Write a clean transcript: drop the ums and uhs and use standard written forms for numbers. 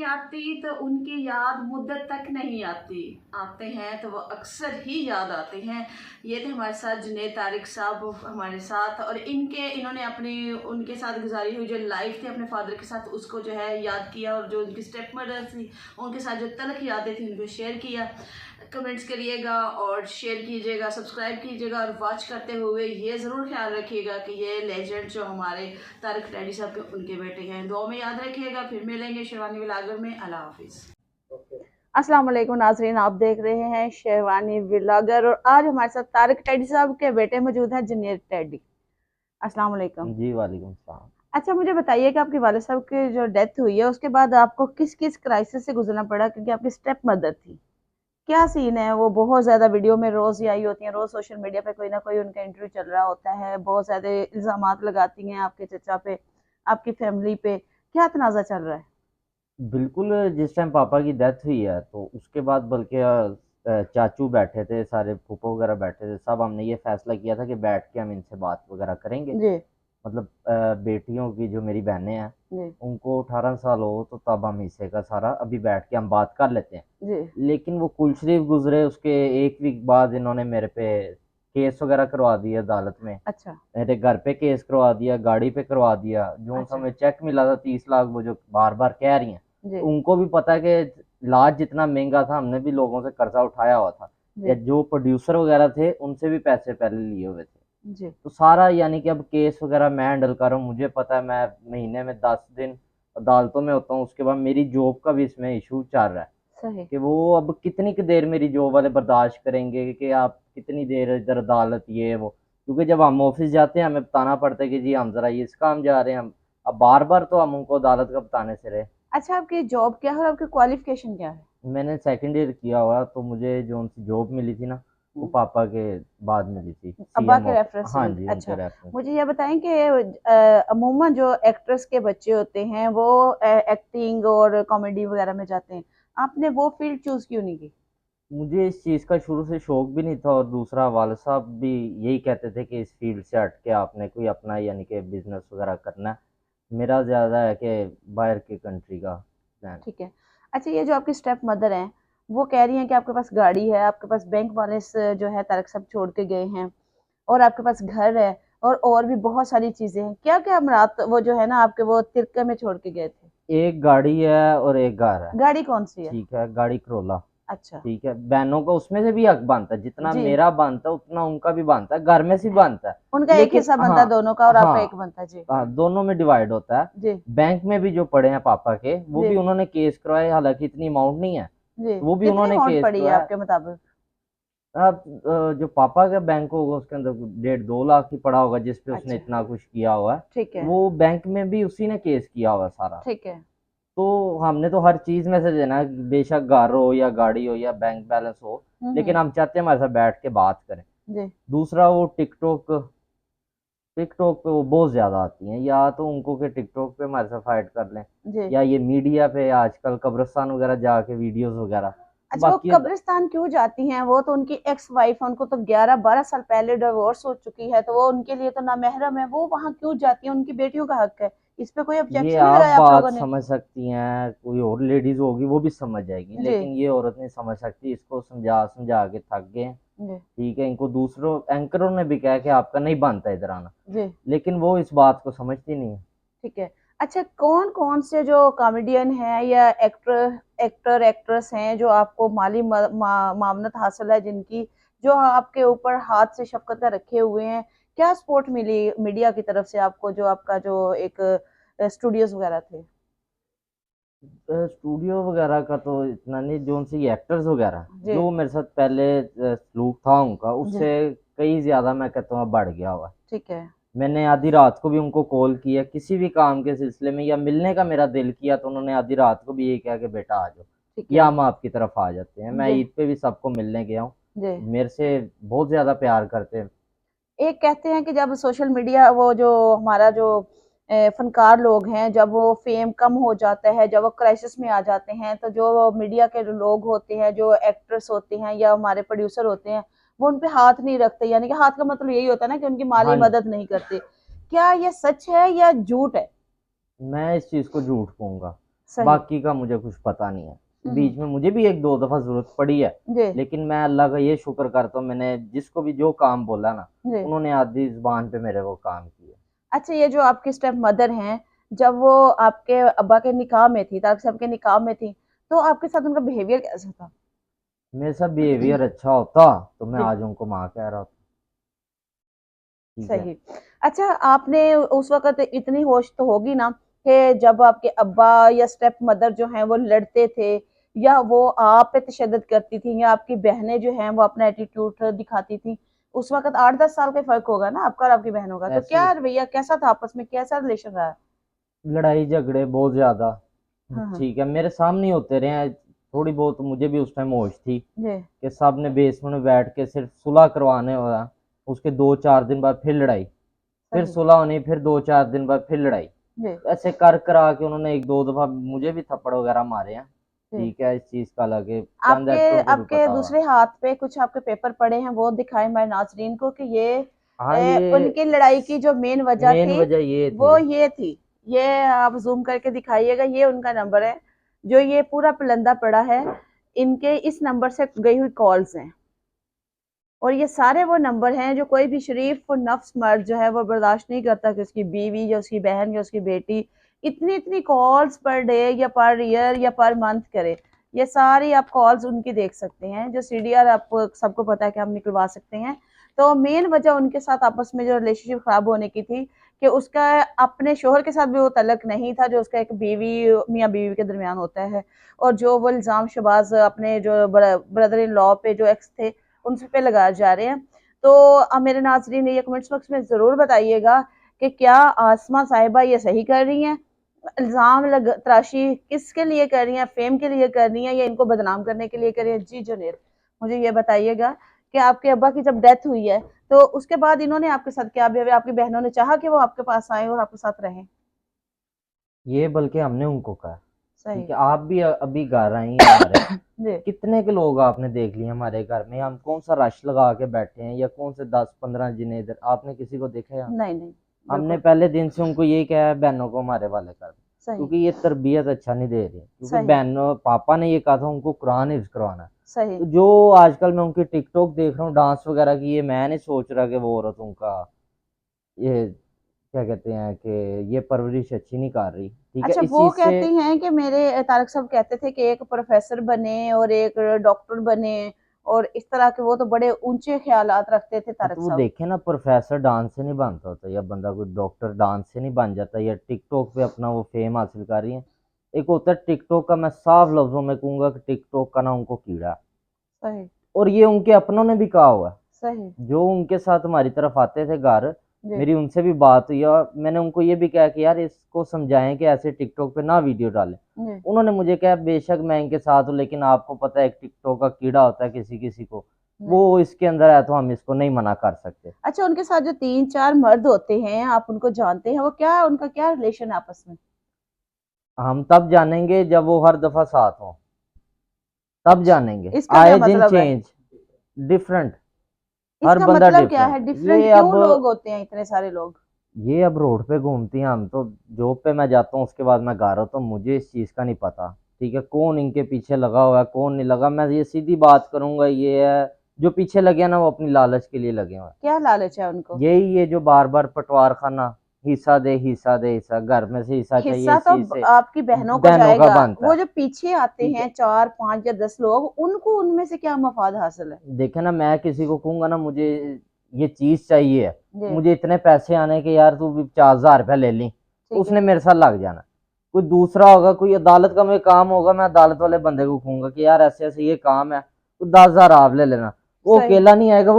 आती तो उनकी याद मुद्दत तक नहीं आती, आते हैं तो वो अक्सर ही याद आते हैं। ये थे हमारे साथ जुनैद तारिक साहब हमारे साथ, और इन्होंने अपनी उनके साथ गुजारी हुई जो लाइफ थी अपने फादर के साथ उसको जो है याद किया, और जो उनकी स्टेप मदर थी उनके साथ जो तलख यादें थी उनको शेयर किया। कमेंट्स करिएगा और शेयर कीजिएगा, सब्सक्राइब कीजिएगा, और वॉच करते हुए ये ज़रूर ख्याल रखिएगा कि ये लेजेंड जो हमारे तारिक डैडी साहब के उनके बेटे हैं। दुआ में याद रखिएगा। फिर मिलेंगे शेरवानी व्लॉगर में। अल्लाह हाफिज़। अस्सलाम वालेकुम नाजरीन, आप देख रहे हैं शेरवानी व्लॉगर और आज हमारे साथ तारिक डैडी साहब के बेटे मौजूद हैं जुनैद डैडी। अस्सलाम वालेकुम। जी वालेकुम सलाम। अच्छा, मुझे बताइए कि आपके वालिद साहब की जो डेथ हुई है उसके बाद आपको किस किस क्राइसिस से गुजरना पड़ा, क्योंकि आपकी स्टेप मदर थी। क्या सीन है? वो बहुत ज्यादा वीडियो में रोज ही आई होती हैं, रोज सोशल मीडिया पे कोई ना कोई उनका इंटरव्यू चल रहा होता है, बहुत ज्यादा इल्जामात लगाती हैं आपके चचा पे, आपकी फैमिली पे। क्या तनाजा चल रहा है? बिल्कुल, जिस टाइम पापा की डेथ हुई है तो उसके बाद बल्कि चाचू बैठे थे, सारे फूफो वगैरह बैठे थे, सब हमने ये फैसला किया था कि बैठ के हम इनसे बात वगैरह करेंगे। जी मतलब बेटियों की जो मेरी बहनें हैं जी उनको 18 साल हो तो तब हम हिस्से का सारा अभी बैठ के हम बात कर लेते हैं। जी। लेकिन वो कुल शरीफ गुजरे उसके एक वीक बाद इन्होंने मेरे पे केस वगैरह करवा दिया अदालत में। अच्छा मेरे घर पे केस करवा दिया, गाड़ी पे करवा दिया, जो सा अच्छा। हमें चेक मिला था 30 लाख, वो जो बार बार कह रही हैं। जी तो उनको भी पता है कि इलाज जितना महंगा था, हमने भी लोगों से कर्जा उठाया हुआ था, या जी जो प्रोड्यूसर वगैरह थे उनसे भी पैसे पहले लिए हुए थे। जी। तो सारा यानी कि अब केस वगैरह मैं हैंडल कर रहा हूँ। मुझे पता है मैं महीने में 10 दिन अदालतों में होता हूँ। उसके बाद मेरी जॉब का भी इसमें इशू चल रहा है सही। कि वो अब कितनी की देर मेरी जॉब वाले बर्दाश्त करेंगे कि आप कितनी देर इधर अदालत ये वो। क्योंकि जब हम ऑफिस जाते हैं हमें बताना पड़ता है कि जी हम जरा इस काम जा रहे हैं, हम अब बार बार तो हम उनको अदालत का बताने से रहे। अच्छा, आपकी जॉब क्या है और आपकी क्वालिफिकेशन क्या है? मैंने सेकंड ईयर किया हुआ, तो मुझे जो उनसी जॉब मिली थी ना वो पापा के बाद मिली थी, अब्बा सीएम के ऑफ। रेफरेंस से हाँ मिलती। जी, उनके अच्छा, रेफरेंस। मुझे ये बताएं कि अमूमन जो एक्ट्रेस के बच्चे होते हैं वो एक्टिंग और कॉमेडी वगैरह में जाते हैं, आपने वो फील्ड चूज क्यों नहीं की? मुझे इस चीज़ का शुरू से शौक भी नहीं था, और दूसरा वाले साहब भी यही कहते थे कि इस फील्ड से हट के आपने कोई अपना यानी कि बिजनेस वगैरह करना है। मेरा ज़्यादा है कि बाहर की कंट्री का प्लान। ठीक है। अच्छा, ये जो आपकी स्टेप मदर हैं वो कह रही हैं कि आपके पास गाड़ी है, आपके पास बैंक वाले से जो है तारक सब छोड़ के गए हैं, और आपके पास घर है, और भी बहुत सारी चीजें हैं। क्या क्या अमरात वो जो है ना आपके वो तिरके में छोड़ के गए थे? एक गाड़ी है और एक घर है। गाड़ी कौन सी है? ठीक है, गाड़ी करोला। अच्छा। ठीक है, बहनों का उसमें से भी हक बनता है, जितना जी। मेरा बनता है उतना उनका भी बनता है, घर में से भी बनता है। उनका एक लेकिन हिस्सा बनता हाँ, है दोनों का और आपका एक हाँ, बनता है। जी हाँ, दोनों में डिवाइड होता है। जी बैंक में भी जो पड़े हैं पापा के वो जी भी उन्होंने केस करवाए, हालांकि इतनी अमाउंट नहीं है, जी। तो वो भी कितनी उन्होंने अमाउंट केस पड़ी है करवाया। आपके मुताबिक? अब जो पापा का बैंक होगा उसके अंदर 1.5-2 लाख ही पड़ा होगा, जिसपे उसने अच्छा। इतना कुछ किया हुआ है। ठीक है। वो बैंक में भी उसी ने केस किया हुआ सारा। ठीक है। तो हमने तो हर चीज में से देना है, बेशक घर हो या गाड़ी हो या बैंक बैलेंस हो, लेकिन हम्म। हम चाहते हैं हमारे साथ बैठ के बात करें। जी दूसरा, वो टिकटॉक टिकटॉक पे वो बहुत ज्यादा आती हैं, या तो उनको के टिकटॉक पे हमारे साथ फाइट कर लें, जी। या ये मीडिया पे आजकल कब्रिस्तान वगैरह जाके वीडियोस वगैरह। अच्छा, वो बाकी कब्रिस्तान क्यों जाती हैं? वो तो उनकी एक्स वाइफ है, उनको तो 11-12 साल पहले डिवोर्स हो चुकी है, तो वो उनके लिए तो नामहरम है। वो वहां क्यों जाती है? उनकी बेटियों का हक है। इस पे कोई ये ऑब्जेक्शन नहीं आप लगाया आप बात लोगों ने? समझ सकती हैं, कोई और लेडीज होगी वो भी समझ जाएगी, जी लेकिन ये औरत नहीं समझ सकती। इसको समझा समझा के थक गए हैं। जी ठीक है, इनको दूसरों एंकरों ने भी कहा कि आपका नहीं बनता इधर आना, जी। लेकिन वो इस बात को समझती नहीं है। ठीक है। अच्छा, कौन कौन से जो कॉमेडियन हैं या एक्टर एक्ट्रेस हैं जो आपको माली मामनत हासिल है, जिनकी जो आपके ऊपर हाथ से शफकत रखे हुए हैं? क्या सपोर्ट मिली मीडिया की तरफ से आपको, जो आपका जो एक स्टूडियोज वगैरह थे? स्टूडियो वगैरह का तो इतना नहीं, जो उनसे एक्टर्स वगैरह जी जो मेरे साथ पहले सलूक था उनका, जी। उससे कई ज्यादा मैं कहता हूँ बढ़ गया हुआ है। ठीक है। मैंने आधी रात को भी उनको कॉल किया किसी भी काम के सिलसिले में, या मिलने का मेरा दिल किया तो उन्होंने आधी रात को भी यही कहा कि बेटा आ जाओ, ठीक या है। हम आपकी तरफ आ जाते हैं। मैं जी ईद पे भी सबको मिलने गया हूँ। जी। मेरे से बहुत ज्यादा प्यार करते हैं। एक कहते हैं कि जब सोशल मीडिया वो जो हमारा जो फनकार लोग हैं, जब वो फेम कम हो जाता है, जब वो क्राइसिस में आ जाते हैं, तो जो मीडिया के जो लोग होते हैं, जो एक्ट्रेस होते हैं या हमारे प्रोड्यूसर होते हैं, वो उन पे हाथ नहीं रखते। यानी कि हाथ का मतलब यही होता है ना कि उनकी माली हाँ जी, मदद नहीं करते। क्या ये सच है या झूठ है? मैं इस चीज को झूठ कहूंगा। सही बाकी का मुझे कुछ पता नहीं है। बीच में मुझे भी एक दो दफा जरूरत पड़ी है, जी लेकिन मैं अल्लाह का ये शुक्र करता हूँ, मैंने जिसको भी जो काम बोला ना, जी। उन्होंने आधी जुबान पे मेरे को काम किया। अच्छा, ये जो आपकी स्टेप मदर हैं, जब वो आपके अब्बा के निकाह में थी, तारक साहब के निकाह में थी, तो आपके साथ उनका बिहेवियर कैसा था? मेरे साथ बिहेवियर अच्छा होता तो मैं जी आज उनको माँ कह रहा था। ठीक है। सही। अच्छा, आपने उस वक़्त इतनी होश तो होगी ना कि जब आपके अब्बा या स्टेप मदर जो हैं वो लड़ते थे, या वो आप पे तशद्दुद करती थी, या आपकी बहनें जो हैं वो अपना एटीट्यूड दिखाती थी, उस वक़्त 8-10 साल का फ़र्क होगा ना आपका और आपकी बहनों का, तो ऐसे क्या रवैया कैसा था आपस में, कैसा रिलेशन रहा? लड़ाई झगड़े बहुत ज्यादा, हाँ, हाँ। ठीक है, मेरे सामने ही होते रहे हैं। थोड़ी बहुत मुझे भी उस टाइम होश थी जी, कि सब ने बेसमेंट में बैठ के सिर्फ सुलह करवाने वाला, उसके 2-4 दिन बाद फिर लड़ाई, फिर सही। सुलह होनी, फिर 2-4 दिन बाद फिर लड़ाई। जी, ऐसे कर करा के उन्होंने एक दो दफा मुझे भी थप्पड़ वगैरह मारे हैं। जी। ठीक है, इस चीज का अलग है, चंद आपके एक्टरों को भी आपके पता होगा। दूसरे हाथ पे कुछ आपके पेपर पड़े हैं, वो दिखाएँ हमारे नाज़रीन को कि ये हाँ, ये उनकी लड़ाई की जो मेन वजह मेन थी, वजह ये वो थी। ये थी। ये आप ज़ूम करके दिखाइएगा, ये उनका नंबर है, जो ये पूरा पलंदा पड़ा है, इनके इस नंबर से गई हुई कॉल्स हैं। और ये सारे वो नंबर हैं जो कोई भी शरीफ और नफ्स मर्द जो है वो बर्दाश्त नहीं करता कि उसकी बीवी या उसकी बहन या उसकी बेटी इतनी-इतनी कॉल्स पर डे या पर ईयर या पर मंथ करे। ये सारी आप कॉल्स उनकी देख सकते हैं, जो सीडीआर आपको सबको पता है कि हम निकलवा सकते हैं। तो मेन वजह उनके साथ आपस में जो रिलेशनशिप खराब होने की थी कि उसका अपने शोहर के साथ भी वो तल्लक नहीं था, जो उसका एक बीवी मियाँ-बीवी के दरमियान होता है। और जो वो इल्ज़ाम शबाज़ अपने जो ब्रदर इन लॉ पे जो एक्स थे उन पे लगाए जा रहे हैं। तो मेरे नाज़रीन ये कमेंट्स बॉक्स में ज़रूर बताइएगा कि क्या आसमा साहिबा ये सही कर रही हैं? इल्ज़ाम लग तराशी किसके लिए कर रही हैं? फ़ेम के लिए कर रही हैं या इनको बदनाम करने के लिए कर रही हैं? जी जुनैद, मुझे ये बताइएगा कि आपके अब्बा की जब डेथ हुई है, तो उसके बाद इन्होंने आपके साथ क्या बिहेवियर, आपकी बहनों ने चाहा कि वो आपके पास आएँ और आपके साथ रहें? ये बल्कि हमने उनको कहा। सही। ठीक है, आप भी अभी घर आई हैं हमारे, जी। कितने के लोग आपने देख लिए हमारे घर में, हम कौन सा रश लगा के बैठे हैं, या कौन से 10-15 जिन्हें इधर आपने किसी को देखा है? नहीं, नहीं, हमने बिल्कुल पहले दिन से उनको यही कहा है बहनों को हमारे वाले कर, सही, क्योंकि ये तरबियत अच्छा नहीं दे रही, क्योंकि सही, बहनों पापा ने ये कहा था उनको कुरान हिफ्ज करवाना है। सही। तो जो आजकल मैं उनकी टिकटॉक देख रहा हूँ डांस वगैरह की, ये मैं नहीं सोच रहा कि वो औरत उनका ये क्या कहते हैं कि ये परवरिश अच्छी नहीं कर रही। ठीक है, अच्छा, इस वो चीज से कहती हैं कि मेरे तारक साहब कहते थे कि एक प्रोफेसर बने और एक डॉक्टर बने, और इस तरह के वो तो बड़े ऊंचे ख्यालात रखते थे तारक तो वो साहब। देखे ना, प्रोफेसर डांस से नहीं बनता होता, या बंदा कोई डॉक्टर डांस से नहीं बन जाता, या टिकटॉक पे अपना वो फेम हासिल कर रही है। एक होता है टिकटॉक का, मैं साफ लफ्जों में कहूंगा कि टिकटॉक का ना उनको कीड़ा है। सही, और ये उनके अपनों ने भी कहा हुआ है, सही। जो उनके साथ हमारी तरफ आते थे घर, जी, मेरी उनसे भी बात हुई और मैंने उनको ये भी कहा कि यार इसको समझाएं कि ऐसे टिकटॉक पे ना वीडियो डालें। जी, उन्होंने मुझे कहा बेशक मैं इनके साथ हूँ, लेकिन आपको पता है एक टिकटॉक का कीड़ा होता है किसी किसी को, जी। वो इसके अंदर है, तो हम इसको नहीं मना कर सकते। अच्छा, उनके साथ जो 3-4 मर्द होते हैं, आप उनको जानते हैं, वो क्या उनका क्या रिलेशन है आपस में? हम तब जानेंगे जब वो हर दफा साथ हों, तब अच्छा, जानेंगे। इसका क्या आए दिन मतलब है? चेंज, डिफरेंट, हर इसका बंदा मतलब क्या डिफरेंट। है? डिफरेंट ये अब क्यों लोग होते हैं इतने सारे लोग? ये अब रोड पे घूमती हैं, हम तो जॉब पे मैं जाता हूँ उसके बाद मैं घर आता हूँ, मुझे इस चीज़ का नहीं पता। ठीक है, कौन इनके पीछे लगा हुआ है कौन नहीं लगा, मैं ये सीधी बात करूंगा, ये है जो पीछे लगे हैं ना, वो अपनी लालच के लिए लगे हुए हैं। क्या लालच है उनको? यही ये जो बार बार पटवार खाना, हिस्सा दे हिस्सा दे हिस्सा, घर में से हिस्सा चाहिए, हिस्सा इस तो चीज से आपकी बहनों को बहनों का जाएगा। बनता वो है। जो पीछे आते ठीक है, हैं 4-5 या 10 लोग, उनको उनमें से क्या मफाद हासिल है? देखे ना, मैं किसी को कहूंगा ना मुझे ये चीज चाहिए है, जी, मुझे इतने पैसे आने के, यार तू भी 50,000 रुपया ले ली, तो ठीक उसने है। मेरे साथ लग जाना। कोई दूसरा होगा, कोई अदालत का मैं काम होगा, मैं अदालत वाले बंदे को कहूंगा कि यार ऐसे ऐसे ये काम है, तो 10,000 आप ले लेना। वो सही। अकेला नहीं आएगा, वो